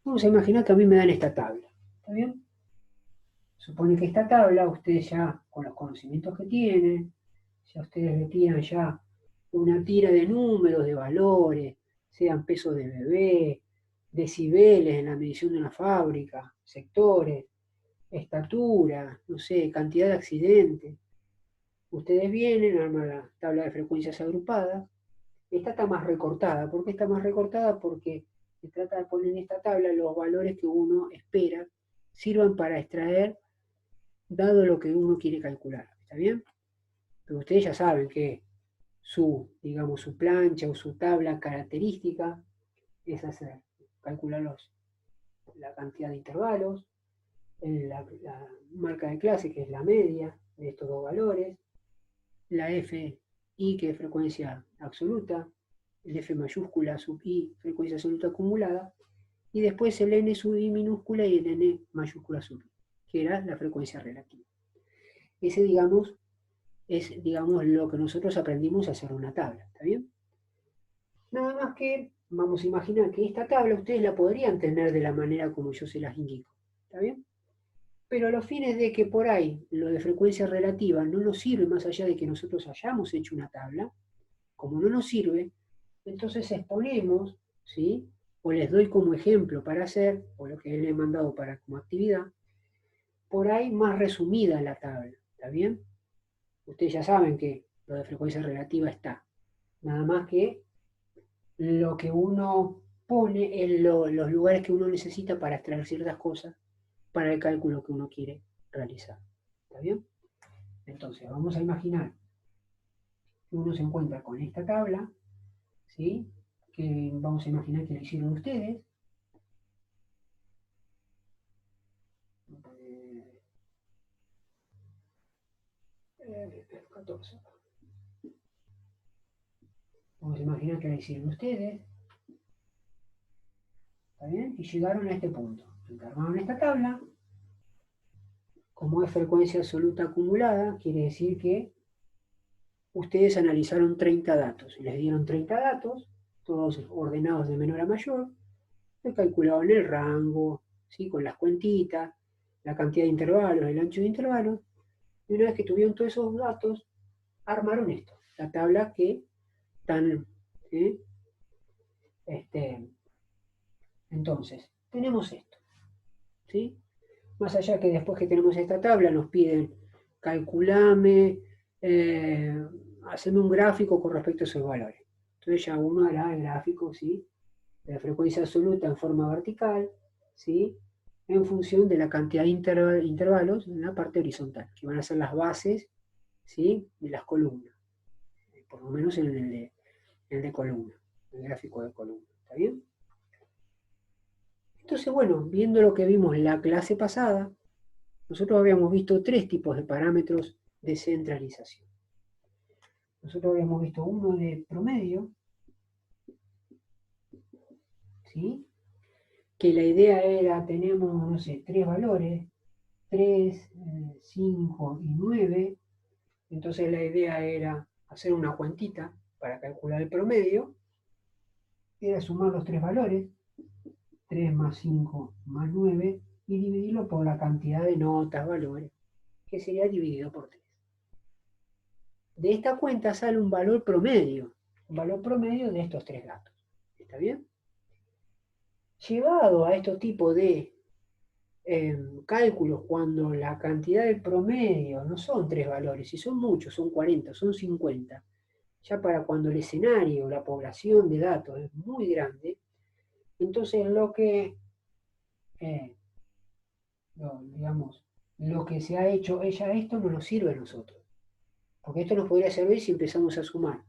Vamos a imaginar que a mí me dan esta tabla. ¿Está bien? Supone que esta tabla, ustedes ya, con los conocimientos que tienen, ya ustedes le tiran ya una tira de números, de valores, sean pesos de bebé, decibeles en la medición de una fábrica, sectores, estatura, no sé, cantidad de accidentes. Ustedes vienen, arman la tabla de frecuencias agrupadas. Esta está más recortada. ¿Por qué está más recortada? Porque se trata de poner en esta tabla los valores que uno espera sirvan para extraer, dado lo que uno quiere calcular. ¿Está bien? Pero ustedes ya saben que digamos, su plancha o su tabla característica es hacer, calcular la cantidad de intervalos, la marca de clase, que es la media de estos dos valores, la F I, que es frecuencia absoluta, el F mayúscula sub I, frecuencia absoluta acumulada, y después el N sub I minúscula y el N mayúscula sub I, que era la frecuencia relativa. Ese, digamos, es, digamos, lo que nosotros aprendimos a hacer una tabla, ¿está bien? Nada más que vamos a imaginar que esta tabla ustedes la podrían tener de la manera como yo se las indico, ¿está bien? Pero a los fines de que por ahí lo de frecuencia relativa no nos sirve más allá de que nosotros hayamos hecho una tabla, como no nos sirve, entonces exponemos, ¿sí? O les doy como ejemplo para hacer, o lo que él le he mandado para como actividad, por ahí más resumida la tabla, ¿está bien? Ustedes ya saben que lo de frecuencia relativa está, nada más que lo que uno pone en los lugares que uno necesita para extraer ciertas cosas para el cálculo que uno quiere realizar. ¿Está bien? Entonces, vamos a imaginar que uno se encuentra con esta tabla, ¿sí? Que vamos a imaginar que la hicieron ustedes. 14. Vamos a imaginar que la hicieron ustedes. ¿Está bien? Y llegaron a este punto. Encargaron esta tabla. Como es frecuencia absoluta acumulada, quiere decir que ustedes analizaron 30 datos y les dieron 30 datos, todos ordenados de menor a mayor, le calculaban el rango, ¿sí? Con las cuentitas, la cantidad de intervalos, el ancho de intervalos, y una vez que tuvieron todos esos datos, armaron esto, la tabla que están, ¿sí? Entonces, tenemos esto, ¿sí? Más allá que después que tenemos esta tabla nos piden calculame, eh, haceme un gráfico con respecto a esos valores. Entonces ya uno hará el gráfico, ¿sí? De la frecuencia absoluta en forma vertical, ¿sí? En función de la cantidad de intervalos en la parte horizontal, que van a ser las bases, ¿sí? De las columnas, por lo menos en el de columna, el gráfico de columna. ¿Está bien? Entonces, bueno, viendo lo que vimos en la clase pasada, nosotros habíamos visto tres tipos de parámetros de centralización. Nosotros habíamos visto uno de promedio, ¿sí? Que la idea era, tenemos, no sé, tres valores, 3, 5 y 9. Entonces la idea era hacer una cuentita para calcular el promedio, era sumar los tres valores, 3 más 5 más 9, y dividirlo por la cantidad de notas, valores, que sería dividido por 3. De esta cuenta sale un valor promedio de estos tres datos. ¿Está bien? Llevado a estos tipos de cálculos, cuando la cantidad del promedio no son tres valores, si son muchos, son 40, son 50, ya para cuando el escenario, la población de datos es muy grande, entonces eh, digamos, lo que se ha hecho, esto no nos sirve a nosotros, porque esto nos podría servir si empezamos a sumar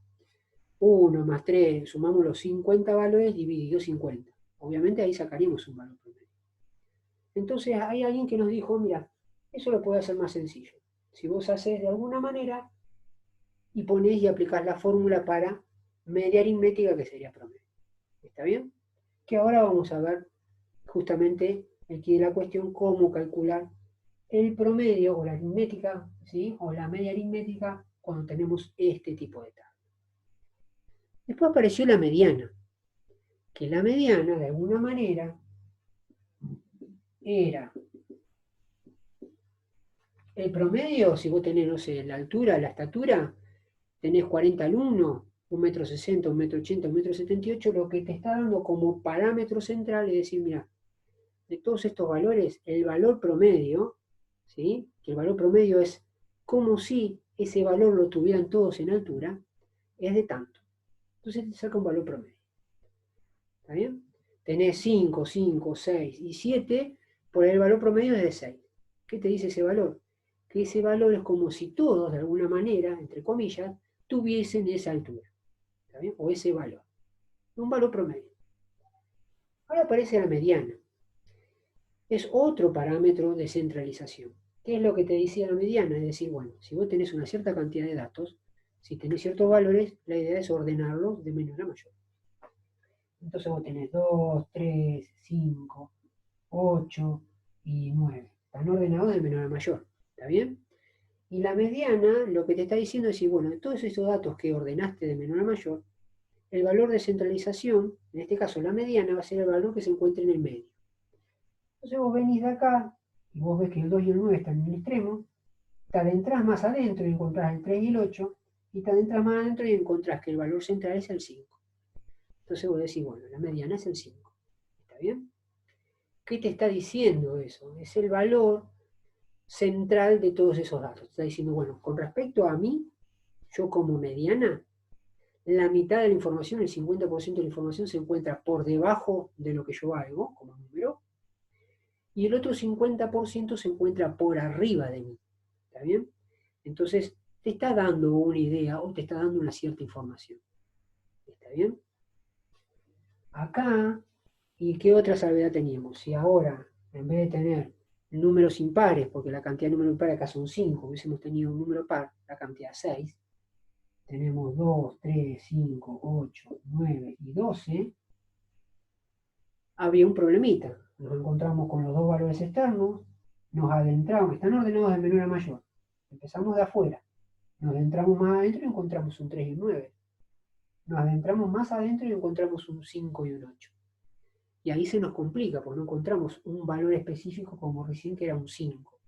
1 más 3, sumamos los 50 valores dividido 50. Obviamente ahí sacaríamos un valor promedio. Entonces hay alguien que nos dijo, mira, eso lo puede hacer más sencillo. Si vos haces de alguna manera y ponés y aplicás la fórmula para media aritmética, que sería promedio. ¿Está bien? Que ahora vamos a ver justamente aquí de la cuestión cómo calcular el promedio o la aritmética, ¿sí? O la media aritmética cuando tenemos este tipo de tabla. Después apareció la mediana, que la mediana de alguna manera era el promedio, si vos tenés, no sé, la altura, la estatura, tenés 40 alumnos, 1,60 m, 1,80 m, 1,78 m, lo que te está dando como parámetro central es decir, mira, de todos estos valores, el valor promedio, ¿sí? Que el valor promedio es como si ese valor lo tuvieran todos en altura, es de tanto. Entonces te saca un valor promedio. ¿Está bien? Tenés 5, 5, 6 y 7, por el valor promedio es de 6. ¿Qué te dice ese valor? Que ese valor es como si todos, de alguna manera, entre comillas, tuviesen esa altura. ¿Está bien? O ese valor. Un valor promedio. Ahora aparece la mediana. Es otro parámetro de centralización. ¿Qué es lo que te decía la mediana? Es decir, bueno, si vos tenés una cierta cantidad de datos, si tenés ciertos valores, la idea es ordenarlos de menor a mayor. Entonces vos tenés 2, 3, 5, 8 y 9. Están ordenados de menor a mayor. ¿Está bien? Y la mediana lo que te está diciendo es decir, bueno, de todos esos datos que ordenaste de menor a mayor, el valor de centralización, en este caso la mediana, va a ser el valor que se encuentre en el medio. Entonces vos venís de acá y vos ves que el 2 y el 9 están en el extremo, te adentrás más adentro y encontrás el 3 y el 8, y te adentras más adentro y encontrás que el valor central es el 5. Entonces vos decís, bueno, la mediana es el 5. ¿Está bien? ¿Qué te está diciendo eso? Es el valor central de todos esos datos. Te está diciendo, bueno, con respecto a mí, yo como mediana, la mitad de la información, el 50% de la información se encuentra por debajo de lo que yo valgo como número, y el otro 50% se encuentra por arriba de mí. ¿Está bien? Entonces, te está dando una idea o te está dando una cierta información. ¿Está bien? Acá, ¿y qué otra salvedad teníamos? Si ahora, en vez de tener números impares, porque la cantidad de números impares acá son 5, hubiésemos tenido un número par, la cantidad 6, tenemos 2, 3, 5, 8, 9 y 12, había un problemita. Nos encontramos con los dos valores externos, nos adentramos, están ordenados de menor a mayor. Empezamos de afuera, nos adentramos más adentro y encontramos un 3 y un 9. Nos adentramos más adentro y encontramos un 5 y un 8. Y ahí se nos complica, porque no encontramos un valor específico como recién que era un 5.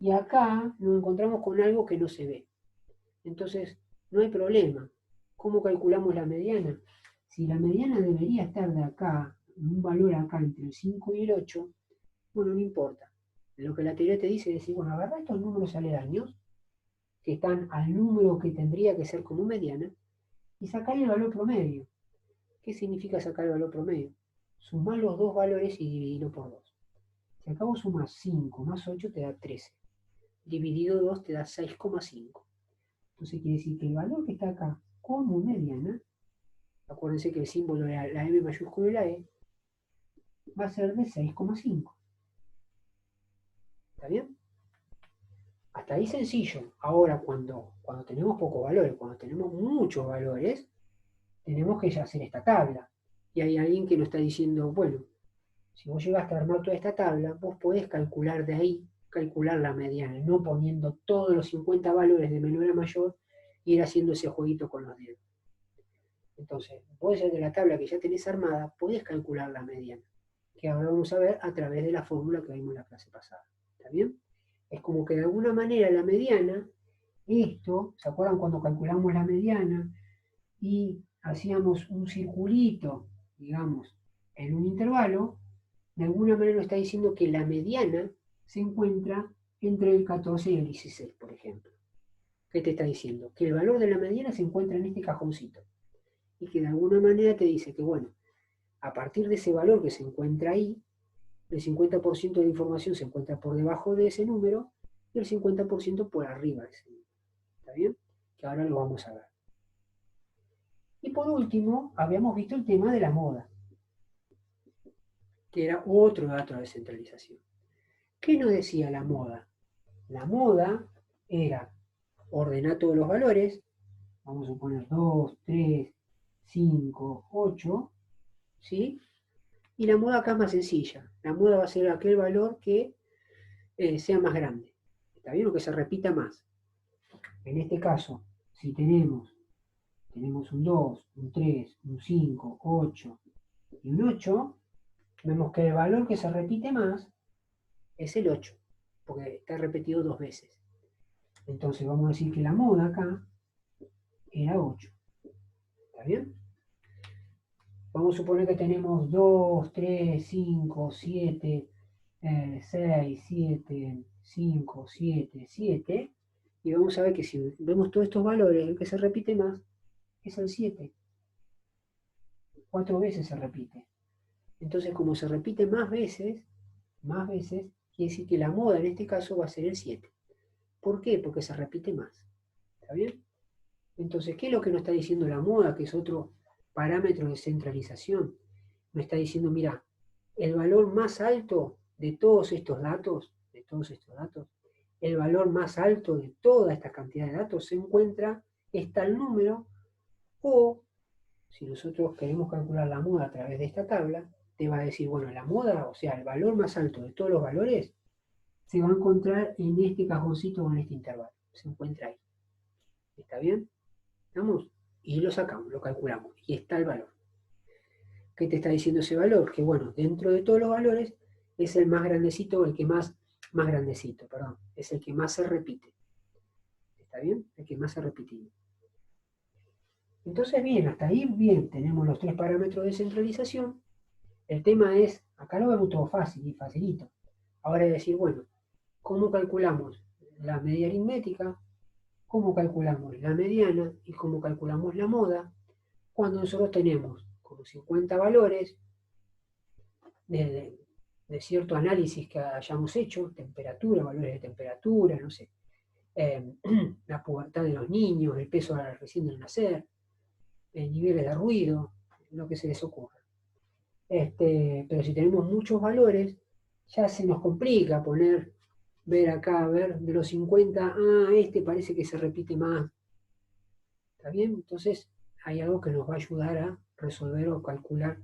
Y acá nos encontramos con algo que no se ve. Entonces, no hay problema. ¿Cómo calculamos la mediana? Si la mediana debería estar de acá, un valor acá entre el 5 y el 8, bueno, no importa. Lo que la teoría te dice es decir, bueno, agarra estos números aledaños, que están al número que tendría que ser como mediana, y sacar el valor promedio. ¿Qué significa sacar el valor promedio? Sumar los dos valores y dividirlo por 2. Si acá vos sumás 5 más 8 te da 13. Dividido 2 te da 6,5. Entonces quiere decir que el valor que está acá como mediana, acuérdense que el símbolo era la M mayúscula y la E, va a ser de 6,5. ¿Está bien? Hasta ahí sencillo. Ahora, cuando tenemos pocos valores, cuando tenemos muchos valores, tenemos que ya hacer esta tabla. Y hay alguien que nos está diciendo, bueno, si vos llegaste a armar toda esta tabla, vos podés calcular de ahí, calcular la mediana, no poniendo todos los 50 valores de menor a mayor e ir haciendo ese jueguito con los dedos. Entonces, vos de la tabla que ya tenés armada, podés calcular la mediana, que ahora vamos a ver a través de la fórmula que vimos en la clase pasada. ¿Está bien? Es como que de alguna manera la mediana, esto, ¿se acuerdan cuando calculamos la mediana y hacíamos un circulito, digamos, en un intervalo? De alguna manera nos está diciendo que la mediana se encuentra entre el 14 y el 16, por ejemplo. ¿Qué te está diciendo? Que el valor de la mediana se encuentra en este cajoncito. Y que de alguna manera te dice que, bueno, a partir de ese valor que se encuentra ahí, el 50% de la información se encuentra por debajo de ese número y el 50% por arriba de ese número. ¿Está bien? Que ahora lo vamos a ver. Y por último, habíamos visto el tema de la moda, que era otro dato de descentralización. ¿Qué nos decía la moda? La moda era ordenar todos los valores, vamos a poner 2, 3, 5, 8, ¿sí? Y la moda acá es más sencilla. La moda va a ser aquel valor que sea más grande. ¿Está bien? O que se repita más. En este caso, si tenemos un 2, un 3, un 5, 8 y un 8, vemos que el valor que se repite más es el 8, porque está repetido 2 veces. Entonces vamos a decir que la moda acá era 8. ¿Está bien? Vamos a suponer que tenemos 2, 3, 5, 7, 6, 7, 5, 7, 7. Y vamos a ver que si vemos todos estos valores, el que se repite más es el 7. 4 veces se repite. Entonces, como se repite más veces, quiere decir que la moda en este caso va a ser el 7. ¿Por qué? Porque se repite más. ¿Está bien? Entonces, ¿qué es lo que nos está diciendo la moda? Que es otro parámetro de centralización. Me está diciendo, mira, el valor más alto de todos estos datos, el valor más alto de toda esta cantidad de datos se encuentra, está el número, o si nosotros queremos calcular la moda a través de esta tabla, te va a decir, bueno, la moda, o sea, el valor más alto de todos los valores, se va a encontrar en este cajoncito o en este intervalo. Se encuentra ahí. ¿Está bien? ¿Estamos? Y lo sacamos, lo calculamos. Y está el valor. ¿Qué te está diciendo ese valor? Que bueno, dentro de todos los valores es el más grandecito, es el que más se repite. ¿Está bien? El que más se repite. Entonces, bien, hasta ahí bien, tenemos los 3 parámetros de centralización. El tema es, acá lo vemos todo fácil y facilito. Ahora es decir, bueno, ¿cómo calculamos la media aritmética? ¿Cómo calculamos la mediana? ¿Y cómo calculamos la moda? Cuando nosotros tenemos como 50 valores de cierto análisis que hayamos hecho, temperatura, valores de temperatura, no sé, la pubertad de los niños, el peso recién del nacer, niveles de ruido, lo que se les ocurra. Pero si tenemos muchos valores, ya se nos complica ver acá, ver de los 50, este parece que se repite más. ¿Está bien? Entonces hay algo que nos va a ayudar a resolver o calcular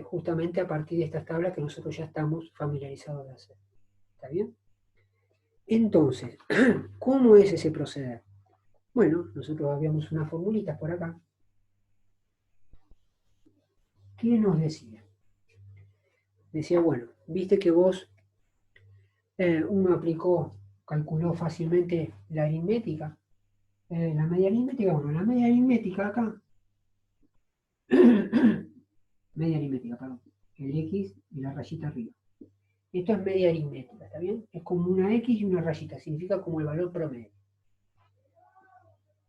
justamente a partir de estas tablas que nosotros ya estamos familiarizados de hacer. ¿Está bien? Entonces, ¿cómo es ese proceder? Bueno, nosotros habíamos unas formulitas por acá. ¿Qué nos decía? Decía, bueno, viste que uno calculó fácilmente la aritmética. La media aritmética, bueno, la media aritmética acá, media aritmética, perdón, el X y la rayita arriba. Esto es media aritmética, ¿está bien? Es como una X y una rayita, significa como el valor promedio.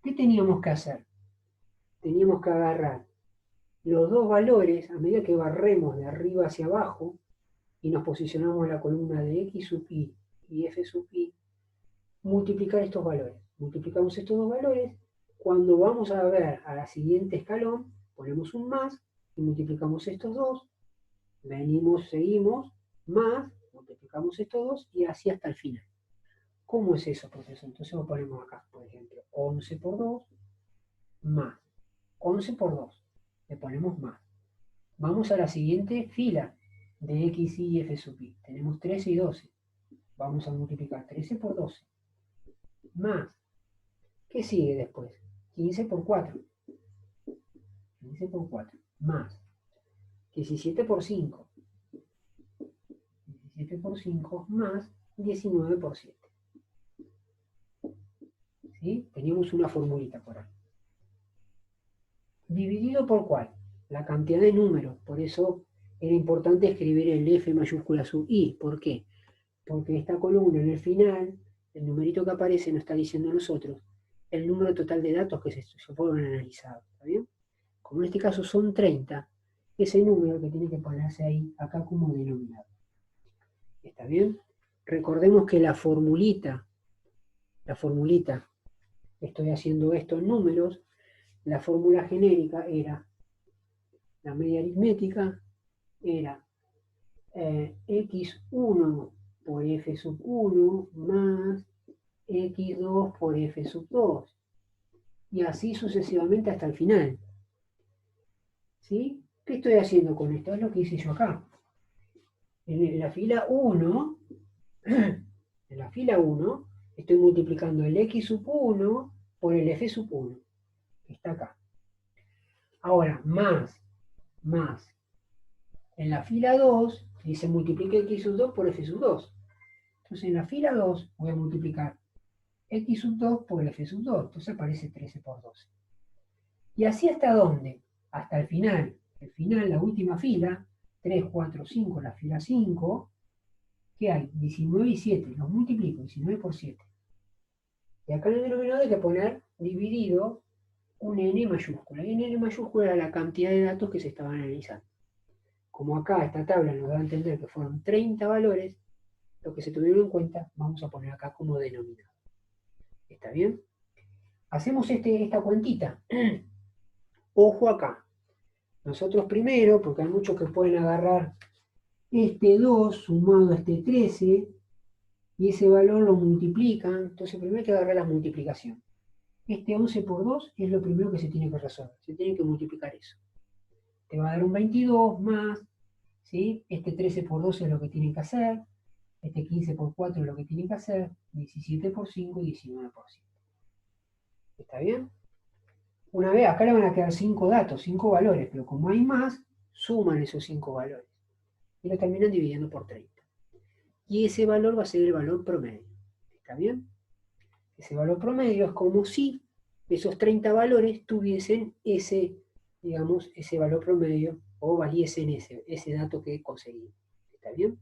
¿Qué teníamos que hacer? Teníamos que agarrar los dos valores a medida que barremos de arriba hacia abajo y nos posicionamos en la columna de X sub I y F sub I, multiplicar estos valores. Multiplicamos estos dos valores, cuando vamos a ver a la siguiente escalón, ponemos un más y multiplicamos estos dos, seguimos, más, multiplicamos estos dos y así hasta el final. ¿Cómo es eso, profesor? Entonces lo ponemos acá, por ejemplo, 11 por 2 más 11 por 2, le ponemos más. Vamos a la siguiente fila de X, Y, F sub I. Tenemos 13 y 12. Vamos a multiplicar 13 por 12. Más. ¿Qué sigue después? 15 por 4. 15 por 4. Más. 17 por 5. 17 por 5 más 19 por 7. ¿Sí? Teníamos una formulita por ahí. ¿Dividido por cuál? La cantidad de números. Por eso era importante escribir el F mayúscula sub I. ¿Por qué? Porque esta columna en el final, el numerito que aparece nos está diciendo a nosotros el número total de datos que se fueron analizados. ¿Está bien? Como en este caso son 30, ese número que tiene que ponerse ahí, acá como denominador. ¿Está bien? Recordemos que la formulita, estoy haciendo esto en números, la fórmula genérica era, la media aritmética era x1 por f sub 1 más x2 por f sub 2. Y así sucesivamente hasta el final. ¿Sí? ¿Qué estoy haciendo con esto? Es lo que hice yo acá. En la fila 1, estoy multiplicando el x sub 1 por el f sub 1, que está acá. Ahora, más En la fila 2 dice multiplique x sub 2 por f sub 2. Entonces en la fila 2 voy a multiplicar x sub 2 por el f sub 2. Entonces aparece 13 por 12. ¿Y así hasta dónde? Hasta el final. El final, la última fila, 3, 4, 5, la fila 5, ¿qué hay? 19 y 7. Los multiplico, 19 por 7. Y acá en el denominador hay que poner dividido un n mayúscula. Y n mayúscula era la cantidad de datos que se estaban analizando. Como acá esta tabla nos da a entender que fueron 30 valores, lo que se tuvieron en cuenta, vamos a poner acá como denominador. ¿Está bien? Hacemos esta cuentita. Ojo acá. Nosotros primero, porque hay muchos que pueden agarrar este 2 sumado a este 13, y ese valor lo multiplican. Entonces primero hay que agarrar la multiplicación. Este 11 por 2 es lo primero que se tiene que resolver. Se tiene que multiplicar eso. Te va a dar un 22 más, ¿sí? Este 13 por 2 es lo que tienen que hacer. Este 15 por 4 es lo que tienen que hacer. 17 por 5 y 19 por 5. ¿Está bien? Una vez, acá le van a quedar 5 datos, 5 valores, pero como hay más, suman esos 5 valores. Y lo terminan dividiendo por 30. Y ese valor va a ser el valor promedio. ¿Está bien? Ese valor promedio es como si esos 30 valores tuviesen ese, digamos, ese valor promedio o valiesen ese dato que conseguí. ¿Está bien?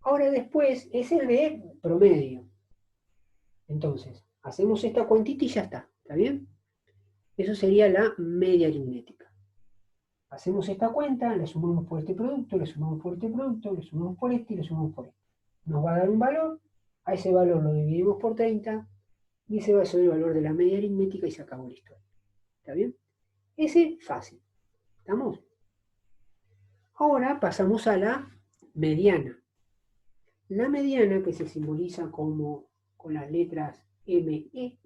Ahora después es el de promedio. Entonces, hacemos esta cuantita y ya está. ¿Está bien? Eso sería la media aritmética. Hacemos esta cuenta, le sumamos por este producto, le sumamos por este producto, le sumamos por este y le sumamos por este. Nos va a dar un valor, a ese valor lo dividimos por 30 y ese va a ser el valor de la media aritmética y se acabó la historia. ¿Está bien? Ese fácil. ¿Estamos? Ahora pasamos a la mediana. La mediana, que se simboliza como con las letras ME,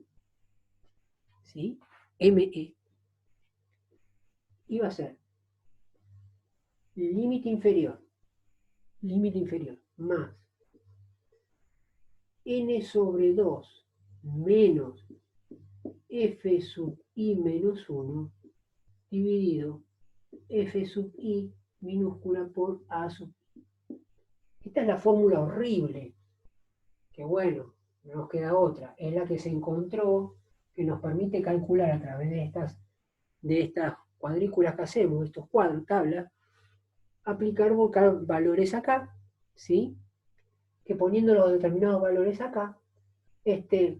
¿sí? ME, y va a ser límite inferior, más n sobre 2 menos f sub i menos 1 dividido f sub i minúscula por a sub i. Esta es la fórmula horrible, que bueno, no nos queda otra, es la que se encontró, que nos permite calcular a través de estas cuadrículas que hacemos, estos cuadros, tablas, aplicar valores acá, ¿sí? Que poniendo los determinados valores acá,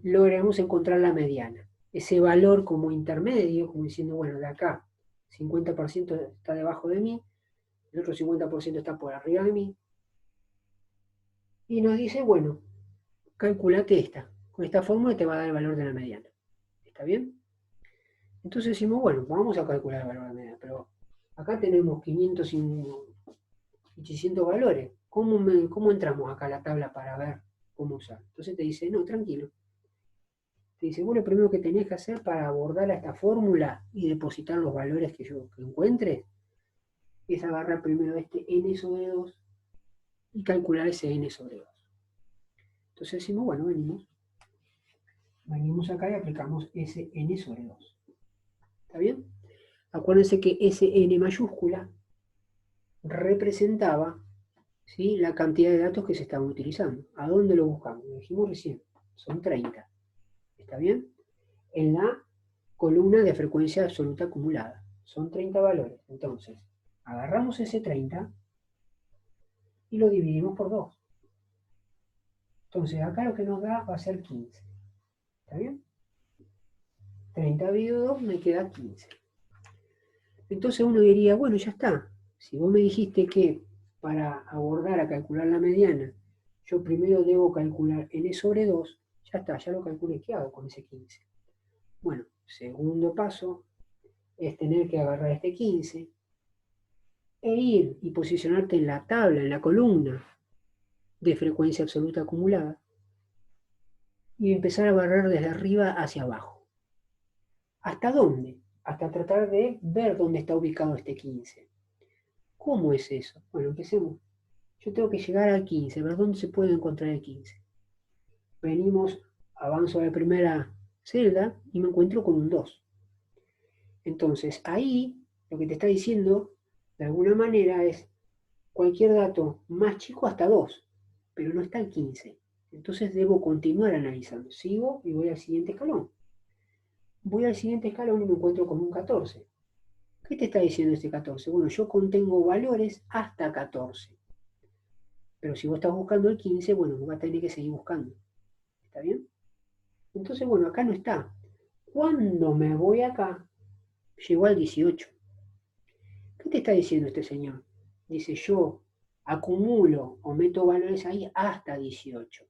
logremos encontrar la mediana. Ese valor como intermedio, como diciendo, bueno, de acá 50% está debajo de mí, el otro 50% está por arriba de mí, y nos dice, bueno, calculate esta. Con esta fórmula te va a dar el valor de la mediana. ¿Está bien? Entonces decimos, bueno, vamos a calcular el valor de la mediana, pero acá tenemos 500 y 800 valores. ¿Cómo entramos acá a la tabla para ver cómo usar? Entonces te dice, no, tranquilo. Te dice, bueno, lo primero que tenés que hacer para abordar a esta fórmula y depositar los valores que encuentres es agarrar primero este n sobre 2 y calcular ese n sobre 2. Entonces decimos, bueno, venimos acá y aplicamos ese n sobre 2. ¿Está bien? Acuérdense que ese n mayúscula representaba, ¿sí?, la cantidad de datos que se estaban utilizando. ¿A dónde lo buscamos? Lo dijimos recién, son 30. ¿Está bien? En la columna de frecuencia absoluta acumulada. Son 30 valores. Entonces, agarramos ese 30 y lo dividimos por 2. Entonces, acá lo que nos da va a ser 15. ¿Está bien? 30 dividido 2 me queda 15. Entonces uno diría, bueno, ya está. Si vos me dijiste que para abordar a calcular la mediana, yo primero debo calcular n sobre 2, ya está, ya lo calculé. ¿Qué hago con ese 15? Bueno, segundo paso es tener que agarrar este 15 e ir y posicionarte en la tabla, en la columna de frecuencia absoluta acumulada y empezar a barrer desde arriba hacia abajo. ¿Hasta dónde? Hasta tratar de ver dónde está ubicado este 15. ¿Cómo es eso? Bueno, empecemos. Yo tengo que llegar al 15, ver dónde se puede encontrar el 15. Venimos, avanzo a la primera celda y me encuentro con un 2. Entonces, ahí lo que te está diciendo De alguna manera es cualquier dato más chico hasta 2, pero no está el 15. Entonces debo continuar analizando. Sigo y voy al siguiente escalón. Voy al siguiente escalón y me encuentro con un 14. ¿Qué te está diciendo este 14? Bueno, yo contengo valores hasta 14. Pero si vos estás buscando el 15, bueno, vas a tener que seguir buscando. ¿Está bien? Entonces, bueno, acá no está. Cuando me voy acá, llegó al 18. ¿Qué te está diciendo este señor? Dice, yo acumulo o meto valores ahí hasta 18.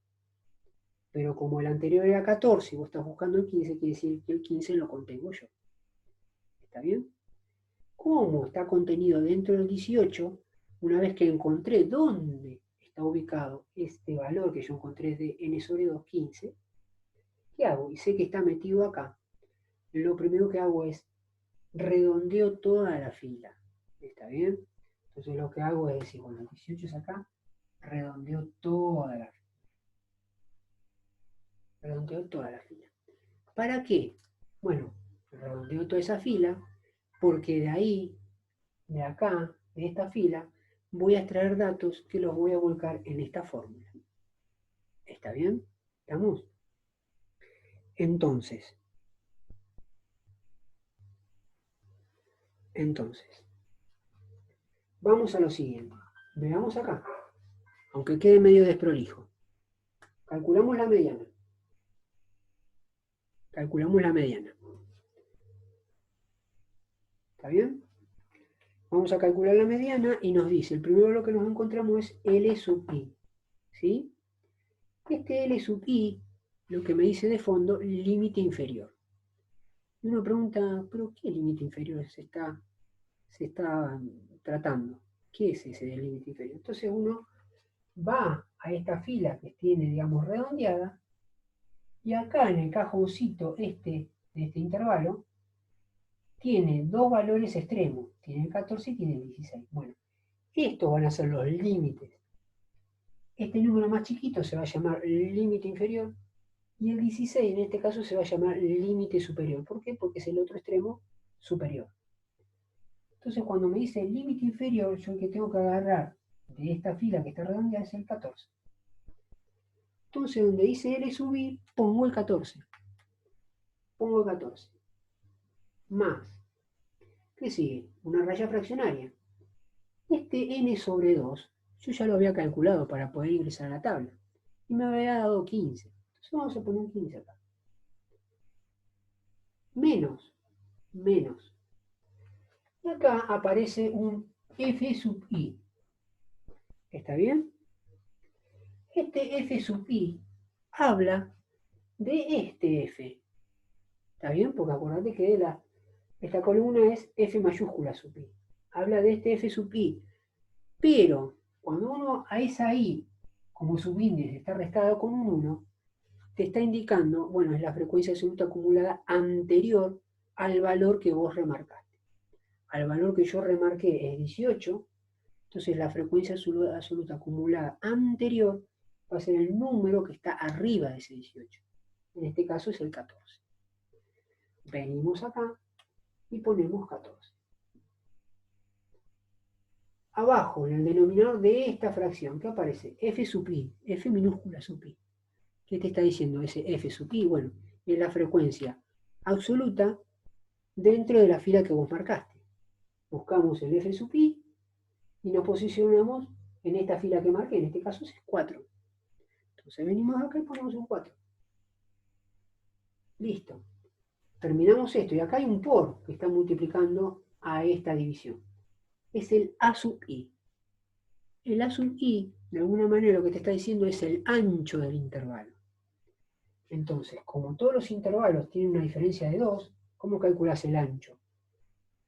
Pero como el anterior era 14 y vos estás buscando el 15, quiere decir que el 15 lo contengo yo. ¿Está bien? ¿Cómo está contenido dentro del 18? Una vez que encontré dónde está ubicado este valor que yo encontré de n sobre 2, 15, ¿qué hago? Y sé que está metido acá. Lo primero que hago es redondeo toda la fila. ¿Está bien? Entonces lo que hago es decir, bueno, el 18 es acá, redondeo toda la fila. Redondeo toda la fila. ¿Para qué? Bueno, redondeo toda esa fila porque de ahí, de acá, de esta fila, voy a extraer datos que los voy a volcar en esta fórmula. ¿Está bien? ¿Estamos? Entonces, vamos a lo siguiente. Veamos acá, aunque quede medio desprolijo. Calculamos la mediana. Calculamos la mediana. ¿Está bien? Vamos a calcular la mediana y nos dice, el primero lo que nos encontramos es L sub i. ¿Sí? Este L sub i, lo que me dice de fondo, límite inferior. Y uno pregunta, ¿pero qué límite inferior se está tratando? ¿Qué es ese del límite inferior? Entonces uno va a esta fila que tiene, digamos, redondeada, y acá en el cajoncito de este intervalo, tiene dos valores extremos, tiene el 14 y tiene el 16. Bueno, estos van a ser los límites. Este número más chiquito se va a llamar límite inferior y el 16 en este caso se va a llamar límite superior. ¿Por qué? Porque es el otro extremo superior. Entonces cuando me dice límite inferior, yo el que tengo que agarrar de esta fila que está redondeada es el 14. Entonces donde dice L subir, pongo el 14. Pongo el 14. Más. ¿Qué sigue? Una raya fraccionaria. Este n sobre 2, yo ya lo había calculado para poder ingresar a la tabla. Y me había dado 15. Entonces vamos a poner 15 acá. Menos. Menos. Y acá aparece un f sub i. ¿Está bien? Este f sub i habla de este f. ¿Está bien? Porque acuérdate que esta columna es f mayúscula sub i. Habla de este f sub i. Pero cuando uno a esa i como subíndice está restado con un 1, te está indicando, bueno, es la frecuencia absoluta acumulada anterior al valor que vos remarcaste. Al valor que yo remarqué es 18, entonces la frecuencia absoluta acumulada anterior va a ser el número que está arriba de ese 18. En este caso es el 14. Venimos acá y ponemos 14. Abajo, en el denominador de esta fracción, ¿qué aparece? F sub i, F minúscula sub i. ¿Qué te está diciendo ese F sub i? Bueno, es la frecuencia absoluta dentro de la fila que vos marcaste. Buscamos el F sub i y nos posicionamos en esta fila que marqué, en este caso es 4. Entonces venimos acá y ponemos un 4. Listo. Terminamos esto y acá hay un por que está multiplicando a esta división. Es el A sub i. El A sub i, de alguna manera, lo que te está diciendo es el ancho del intervalo. Entonces, como todos los intervalos tienen una diferencia de 2, ¿cómo calculas el ancho?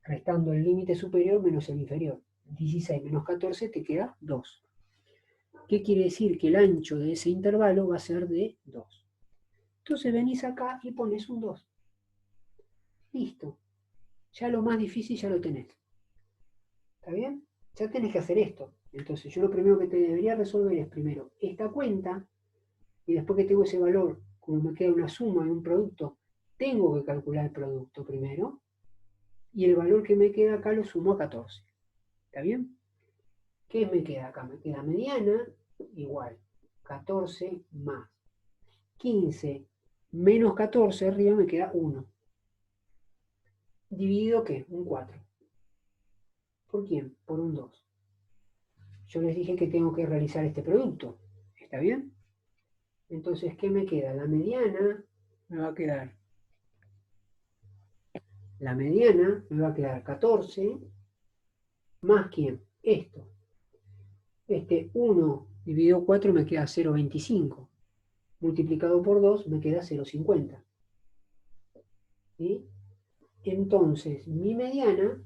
Restando el límite superior menos el inferior. 16 menos 14 te queda 2. ¿Qué quiere decir? Que el ancho de ese intervalo va a ser de 2. Entonces venís acá y pones un 2. Listo. Ya lo más difícil ya lo tenés. ¿Está bien? Ya tenés que hacer esto. Entonces yo lo primero que te debería resolver es primero esta cuenta y después que tengo ese valor, como me queda una suma y un producto, tengo que calcular el producto primero y el valor que me queda acá lo sumo a 14. ¿Está bien? ¿Qué me queda acá? Me queda mediana igual 14 más 15 menos 14, arriba me queda 1. ¿Dividido qué? Un 4. ¿Por quién? Por un 2. Yo les dije que tengo que realizar este producto. ¿Está bien? Entonces, ¿qué me queda? La mediana me va a quedar. La mediana me va a quedar 14 más ¿quién? Esto. Este 1 dividido 4 me queda 0,25. Multiplicado por 2 me queda 0,50. ¿Sí? Entonces, mi mediana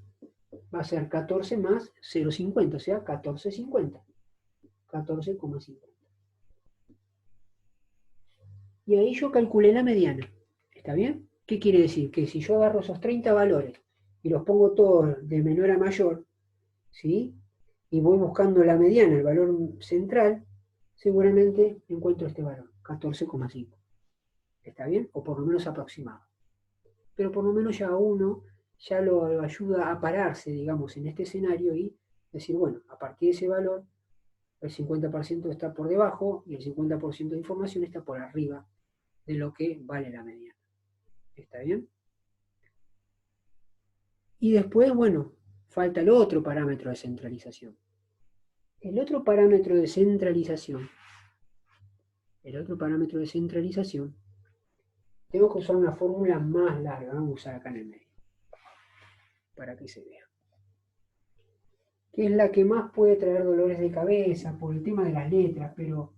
va a ser 14 más 0,50, o sea, 14,50. 14,50. Y ahí yo calculé la mediana. ¿Está bien? ¿Qué quiere decir? Que si yo agarro esos 30 valores y los pongo todos de menor a mayor, ¿sí? Y voy buscando la mediana, el valor central, seguramente encuentro este valor, 14,5. ¿Está bien? O por lo menos aproximado. Pero por lo menos ya uno ya lo ayuda a pararse, digamos, en este escenario y decir, bueno, a partir de ese valor, el 50% está por debajo y el 50% de información está por arriba de lo que vale la mediana. ¿Está bien? Y después, bueno, falta el otro parámetro de centralización. El otro parámetro de centralización, tengo que usar una fórmula más larga, vamos a usar acá en el medio, para que se vea. Que es la que más puede traer dolores de cabeza por el tema de las letras, pero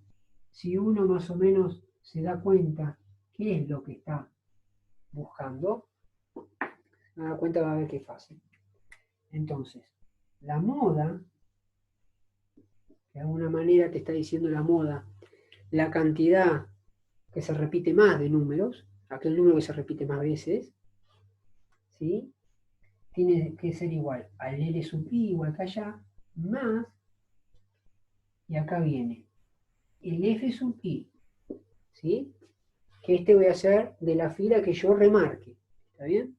si uno más o menos se da cuenta qué es lo que está buscando, se da cuenta, va a ver que es fácil. Entonces, la moda, de alguna manera te está diciendo la moda, la cantidad que se repite más de números, aquel número que se repite más veces, ¿sí? Tiene que ser igual al L sub i, igual que allá, más, y acá viene el F sub i, ¿sí? Que este voy a hacer de la fila que yo remarque, ¿está bien?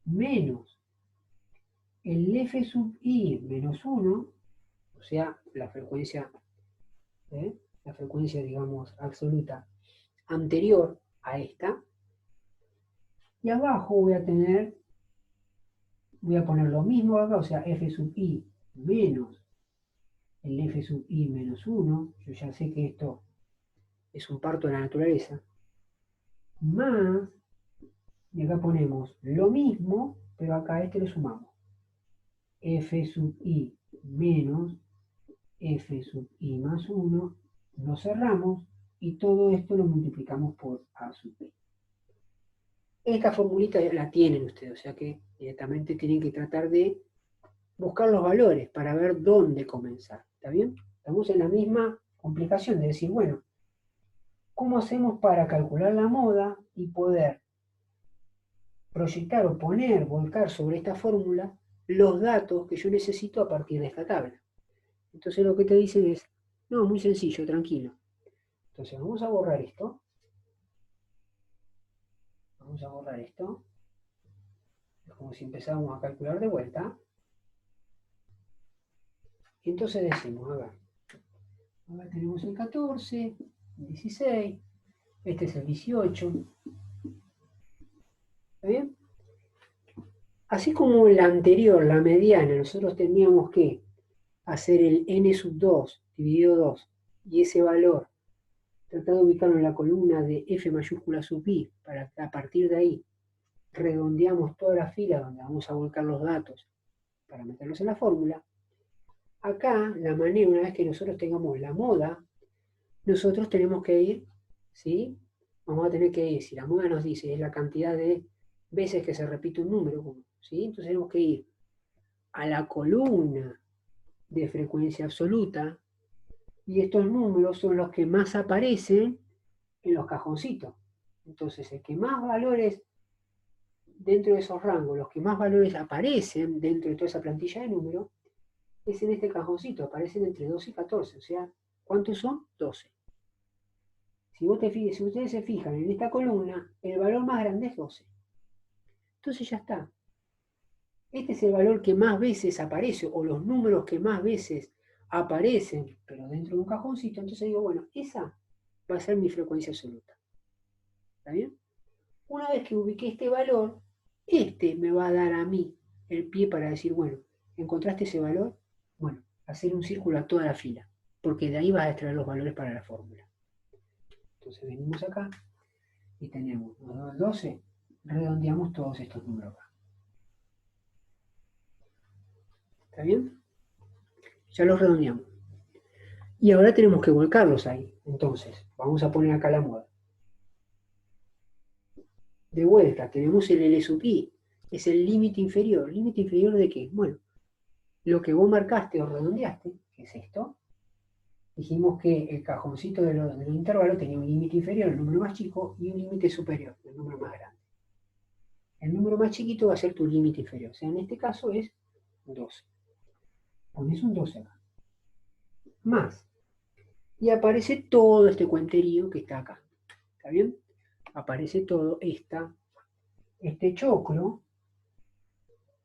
Menos el F sub i menos 1, o sea, la frecuencia, digamos, absoluta anterior a esta, y abajo voy a poner lo mismo acá, o sea, F sub i menos el F sub i menos 1, yo ya sé que esto es un parto de la naturaleza, más, y acá ponemos lo mismo, pero acá a este lo sumamos, F sub i menos F sub i más 1, lo cerramos, y todo esto lo multiplicamos por A sub i. Esta formulita ya la tienen ustedes, o sea que directamente tienen que tratar de buscar los valores para ver dónde comenzar. ¿Está bien? Estamos en la misma complicación de decir, bueno, ¿cómo hacemos para calcular la moda y poder proyectar o poner, volcar sobre esta fórmula los datos que yo necesito a partir de esta tabla? Entonces lo que te dicen es, no, muy sencillo, tranquilo. Entonces vamos a borrar esto. Vamos a borrar esto. Es como si empezáramos a calcular de vuelta. Y entonces decimos, a ver, tenemos el 14, el 16, este es el 18. ¿Está bien? Así como en la anterior, la mediana, nosotros teníamos que hacer el n sub 2 dividido 2 y ese valor, tratar de ubicarlo en la columna de f mayúscula sub i, para que a partir de ahí redondeamos toda la fila donde vamos a volcar los datos para meterlos en la fórmula. Acá, la manera, una vez que nosotros tengamos la moda, nosotros tenemos que ir, ¿sí? Vamos a tener que ir, si la moda nos dice es la cantidad de veces que se repite un número, ¿sí? Entonces tenemos que ir a la columna de frecuencia absoluta, y estos números son los que más aparecen en los cajoncitos. Entonces, el que más valores dentro de esos rangos, los que más valores aparecen dentro de toda esa plantilla de números, es en este cajoncito, aparecen entre 12 y 14, o sea, ¿cuántos son? 12. Si ustedes se fijan en esta columna, el valor más grande es 12. Entonces ya está. Este es el valor que más veces aparece, o los números que más veces aparecen, pero dentro de un cajoncito. Entonces digo, bueno, esa va a ser mi frecuencia absoluta. ¿Está bien? Una vez que ubiqué este valor, este me va a dar a mí el pie para decir, bueno, ¿encontraste ese valor? Bueno, hacer un círculo a toda la fila, porque de ahí vas a extraer los valores para la fórmula. Entonces venimos acá y tenemos 12, redondeamos todos estos números acá. ¿Está bien? Ya los redondeamos. Y ahora tenemos que volcarlos ahí. Entonces, vamos a poner acá la moda. De vuelta, tenemos el L sub I, es el límite inferior. ¿Límite inferior de qué? Bueno, lo que vos marcaste o redondeaste, que es esto, dijimos que el cajoncito de los intervalos tenía un límite inferior, el número más chico, y un límite superior, el número más grande. El número más chiquito va a ser tu límite inferior, o sea, en este caso es 12. Pones un 12 acá. Más. Y aparece todo este cuenterío que está acá. ¿Está bien? Aparece todo este choclo,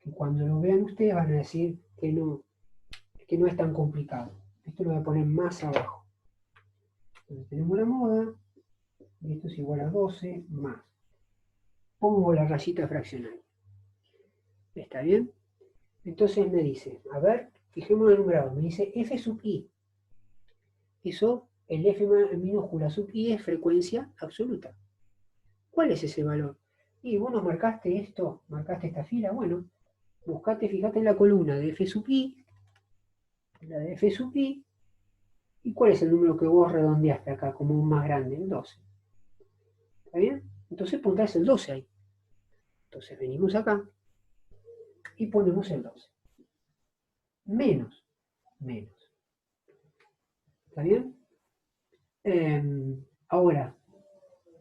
que cuando lo vean ustedes van a decir que no es tan complicado. Esto lo voy a poner más abajo. Entonces tenemos la moda, y esto es igual a 12 más. Pongo la rayita fraccional. ¿Está bien? Entonces me dice, a ver, fijémonos en un grado, me dice f sub i. Eso, el f minúscula sub i es frecuencia absoluta. ¿Cuál es ese valor? Y vos nos marcaste esto, marcaste esta fila, bueno, fíjate en la columna de f sub i, la de f sub i, y cuál es el número que vos redondeaste acá como un más grande, el 12. ¿Está bien? Entonces pondrás el 12 ahí. Entonces venimos acá y ponemos el 12. Menos. ¿Está bien? Ahora,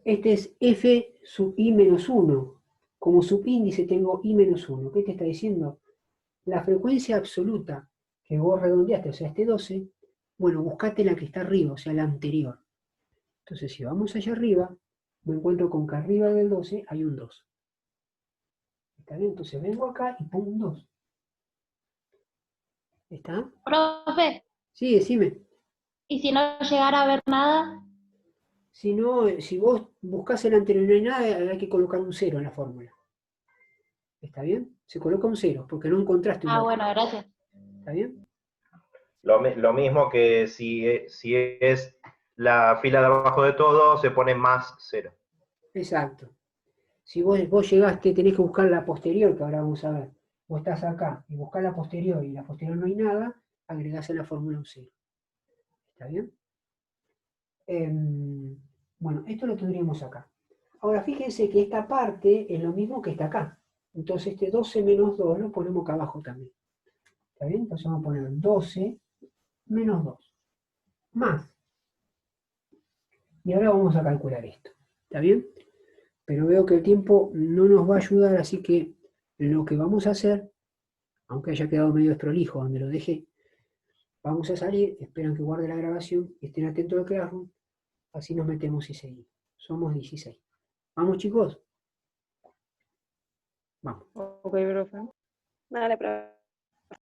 este es f sub i menos 1. Como subíndice tengo i menos 1. ¿Qué te está diciendo? La frecuencia absoluta que vos redondeaste, o sea, este 12, bueno, buscate la que está arriba, o sea, la anterior. Entonces, si vamos allá arriba, me encuentro con que arriba del 12 hay un 2. ¿Está bien? Entonces vengo acá y pongo un 2. ¿Está? Profe, Sí, decime. ¿y si no llegara a ver nada? Si no, si vos buscás el anterior y no hay nada, hay que colocar un 0 en la fórmula. ¿Está bien? Se coloca un 0 porque no encontraste un Ah, valor. bueno, gracias. ¿Está bien? Lo mismo que si es la fila de abajo de todo, se pone más 0. Exacto. Si vos llegaste, tenés que buscar la posterior, que ahora vamos a ver. Vos estás acá y buscás la posterior y la posterior no hay nada, agregás en la fórmula un 0. ¿Está bien? Bueno, esto lo tendríamos acá. Ahora fíjense que esta parte es lo mismo que está acá. Entonces este 12 menos 2 lo ponemos acá abajo también. ¿Está bien? Entonces vamos a poner 12 menos 2. Más. Y ahora vamos a calcular esto. ¿Está bien? Pero veo que el tiempo no nos va a ayudar, así que lo que vamos a hacer, aunque haya quedado medio desprolijo donde lo dejé, vamos a salir, esperan que guarde la grabación, estén atentos a lo que hagan, así nos metemos y seguimos. Somos 16. ¿Vamos, chicos? Vamos. Ok, profe. Dale, profe.